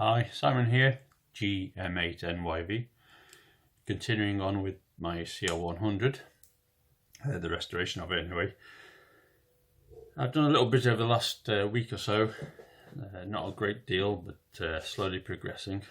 Hi, Simon here, GM8NYV, continuing on with my CR100, the restoration of it anyway. I've done a little bit over the last week or so, not a great deal, but slowly progressing.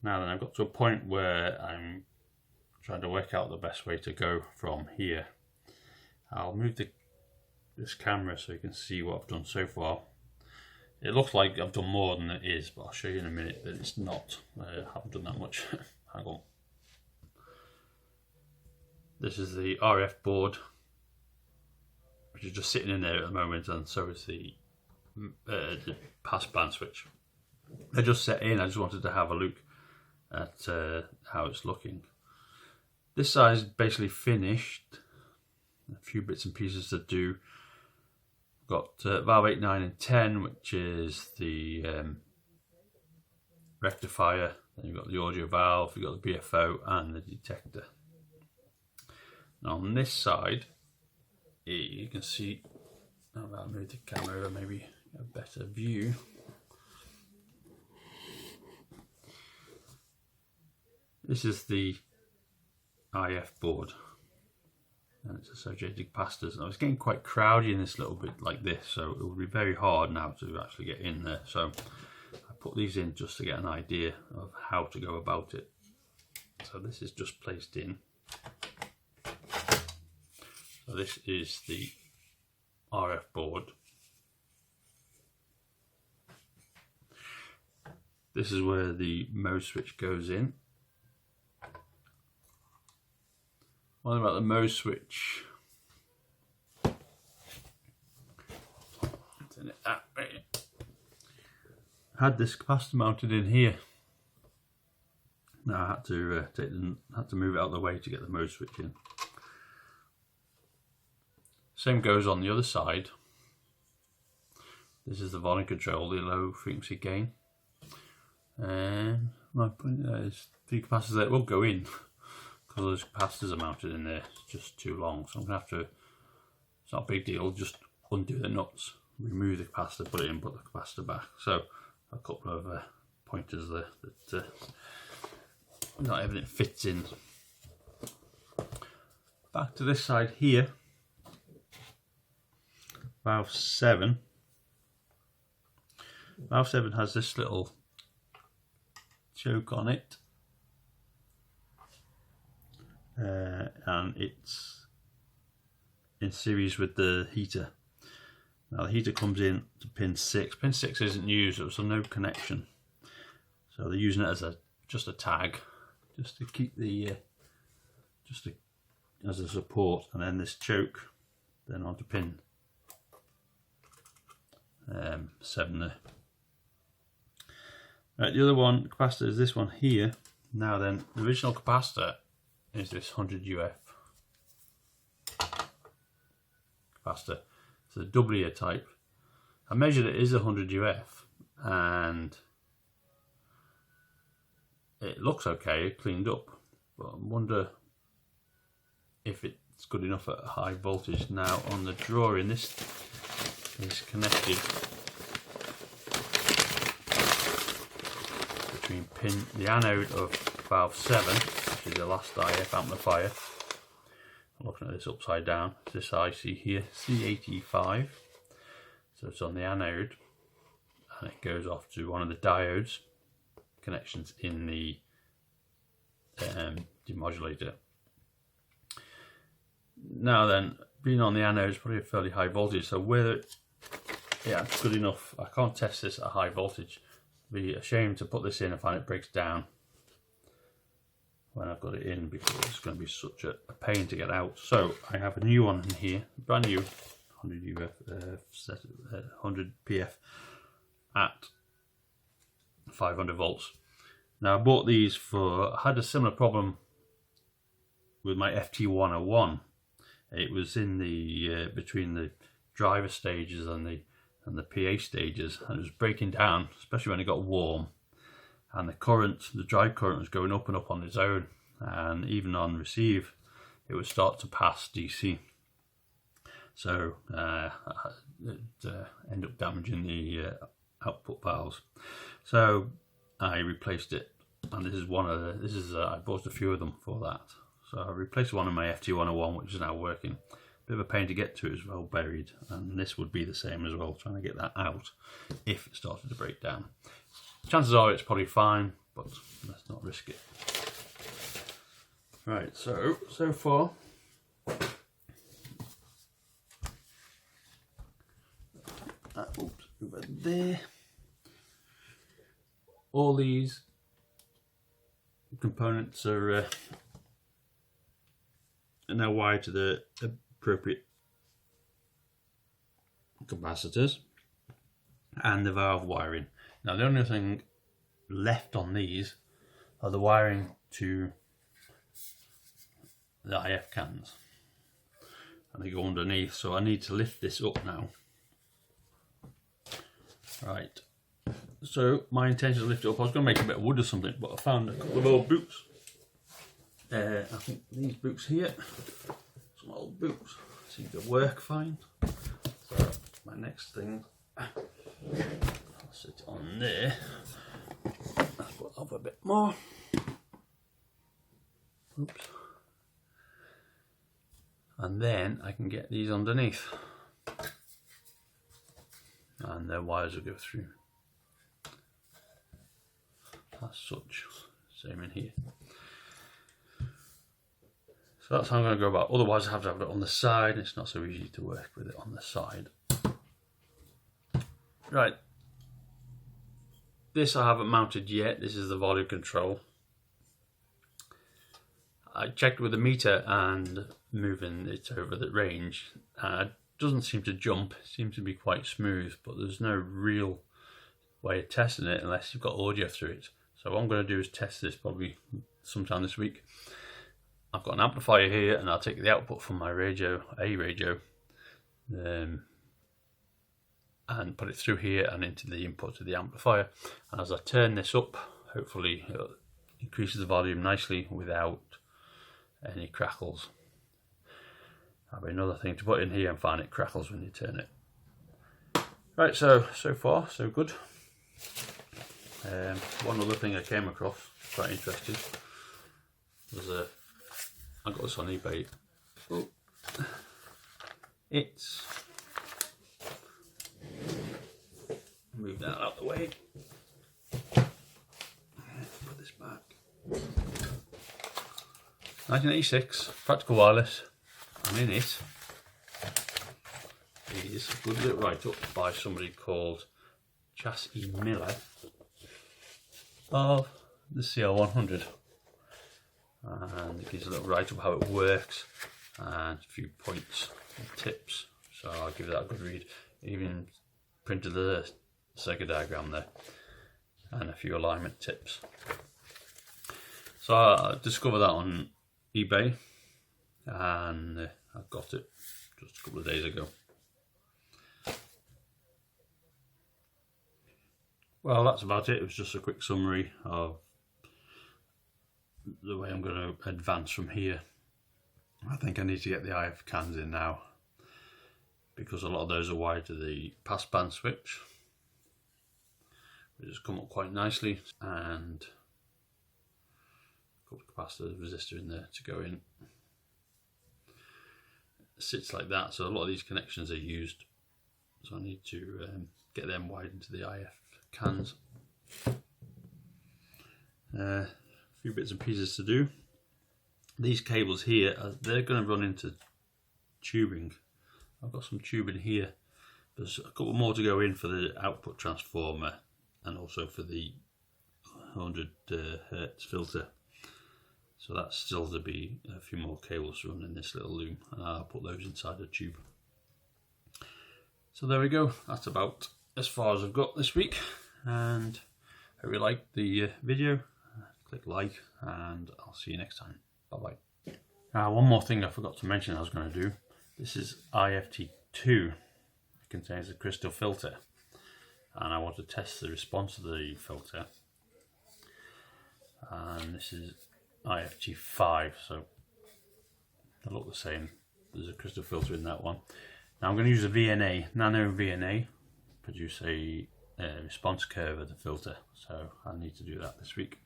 Now then, I've got to a point where I'm trying to work out the best way to go from here. I'll move this camera so you can see what I've done so far. It looks like I've done more than it is, but I'll show you in a minute that it's not. I haven't done that much. Hang on. This is the RF board, which is just sitting in there at the moment, and so is the pass band switch. They're just set in. I just wanted to have a look at how it's looking. This side is basically finished. A few bits and pieces to do. Got valve 8, 9 and 10, which is the rectifier. Then you've got the audio valve, you've got the BFO and the detector. Now on this side, you can see, I'll move the camera, maybe a better view. This is the IF board. And its associated capacitors. And I was getting quite crowded in this little bit like this, so it would be very hard now to actually get in there. So I put these in just to get an idea of how to go about it. So this is just placed in. So this is the RF board. This is where the mode switch goes in. What about the mode switch? Turn it that way. I had this capacitor mounted in here. Now I had to move it out of the way to get the mode switch in. Same goes on the other side. This is the volume control, the low frequency gain. And my point is, the capacitors that will go in. Because those capacitors are mounted in there, it's just too long, so I'm going to have to, it's not a big deal, just undo the nuts, remove the capacitor, put it in, put the capacitor back. So a couple of pointers there that not everything fits in. Back to this side here, valve 7. Valve 7 has this little choke on it. And it's in series with the heater. Now the heater comes in to pin 6. Pin 6 isn't used, so no connection. So they're using it as just a tag, just to keep the as a support, and then this choke then onto pin 7 there. Right, the other one capacitor is this one here. Now then, the original capacitor is this 100 UF capacitor. It's a double ear type. I measured it is 100 UF and it looks okay, cleaned up, but I wonder if it's good enough at high voltage. Now on the drawing, this is connected between the anode of valve 7, which is the last IF amplifier. I'm looking at this upside down. This IC here, C85. So it's on the anode, and it goes off to one of the diodes connections in the demodulator. Now then, being on the anode is probably a fairly high voltage, so whether it's good enough, I can't test this at high voltage. It'd be a shame to put this in and find it breaks down when I've got it in, because it's going to be such a pain to get out. So I have a new one in here, brand new 100 UF, 100 PF at 500 volts. Now I bought these I had a similar problem with my FT101. It was in the between the driver stages and the PA stages, and it was breaking down, especially when it got warm. And the drive current was going up and up on its own, and even on receive it would start to pass DC. So it ended up damaging the output valves. So I replaced it, and this is one of the, I bought a few of them for that. So I replaced one of my FT101, which is now working. Bit of a pain to get to, it's well buried, and this would be the same as well, trying to get that out if it started to break down. Chances are it's probably fine, but let's not risk it. Right, so far, oops, over there. All these components are now wired to the appropriate capacitors and the valve wiring. Now the only thing left on these are the wiring to the IF cans, and they go underneath, so I need to lift this up now. Right, so my intention to lift it up, I was going to make a bit of wood or something, but I found a couple of old boots. I think these boots here, some old boots, seem to work fine. So my next thing, I'll sit it on there. Let's put up a bit more. Oops. And then I can get these underneath, and their wires will go through as such. Same in here. So that's how I'm going to go about. Otherwise I have to have it on the side. It's not so easy to work with it on the side. Right, this I haven't mounted yet. This is the volume control. I checked with the meter and moving it over the range. It doesn't seem to jump. It seems to be quite smooth, but there's no real way of testing it unless you've got audio through it. So what I'm going to do is test this probably sometime this week. I've got an amplifier here, and I'll take the output from my radio, and put it through here and into the input of the amplifier. And as I turn this up, hopefully it increases the volume nicely without any crackles. That'll be another thing to put in here and find it crackles when you turn it. Right, so far so good. One other thing I came across, quite interesting, was I got this on eBay. Oh, it's, move that out the way. Put this back. 1986, practical wireless, and in it is a good little write-up by somebody called Chassis Miller of the CR100, and it gives a little write-up how it works and a few points and tips, so I'll give that a good read. Even printed the circuit diagram there and a few alignment tips. So I discovered that on eBay, and I got it just a couple of days ago. Well, that's about it. It was just a quick summary of the way I'm going to advance from here. I think I need to get the IF cans in now, because a lot of those are wired to the passband switch, which has come up quite nicely, and a couple of capacitor resistor in there to go in. It sits like that, so a lot of these connections are used, so I need to get them wired into the IF cans. A few bits and pieces to do. These cables here, they're going to run into tubing. I've got some tubing here. There's a couple more to go in for the output transformer, and also for the 100 Hertz filter. So that's still to be a few more cables to run in this little loom, and I'll put those inside the tube. So there we go. That's about as far as I've got this week, and hope you liked the video. Click like, and I'll see you next time. Bye bye. One more thing I forgot to mention I was going to do. This is IFT2. It contains a crystal filter, and I want to test the response of the filter. And this is IFT5, so they look the same. There's a crystal filter in that one. Now I'm going to use a VNA, nano VNA, produce a response curve of the filter, so I need to do that this week.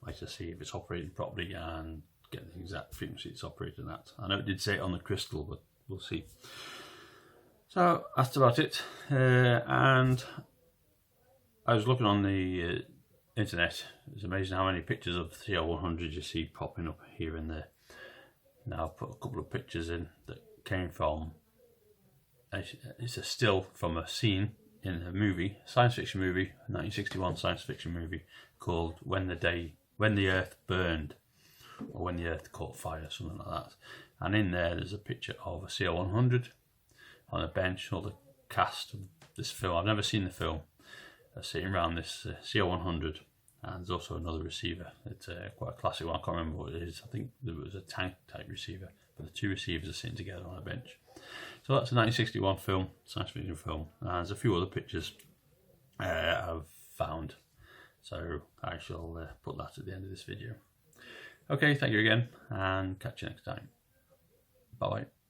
I like to see if it's operating properly and get the exact frequency it's operating at. I know it did say it on the crystal, but we'll see. So that's about it. And I was looking on the internet. It's amazing how many pictures of CR100 you see popping up here and there. Now I've put a couple of pictures in that came from, it's a still from a scene in a movie, science fiction movie, 1961 science fiction movie called When the Earth Burned, or When the Earth Caught Fire, something like that. And in there's a picture of a CR100 on a bench, all the cast of this film. I've never seen the film. Sitting around this CR100, and there's also another receiver. It's quite a classic one. I can't remember what it is. I think there was a tank type receiver, but the two receivers are sitting together on a bench. So that's a 1961 film, science fiction film, and there's a few other pictures I've found. So I shall put that at the end of this video. Okay, thank you again, and catch you next time. Bye bye.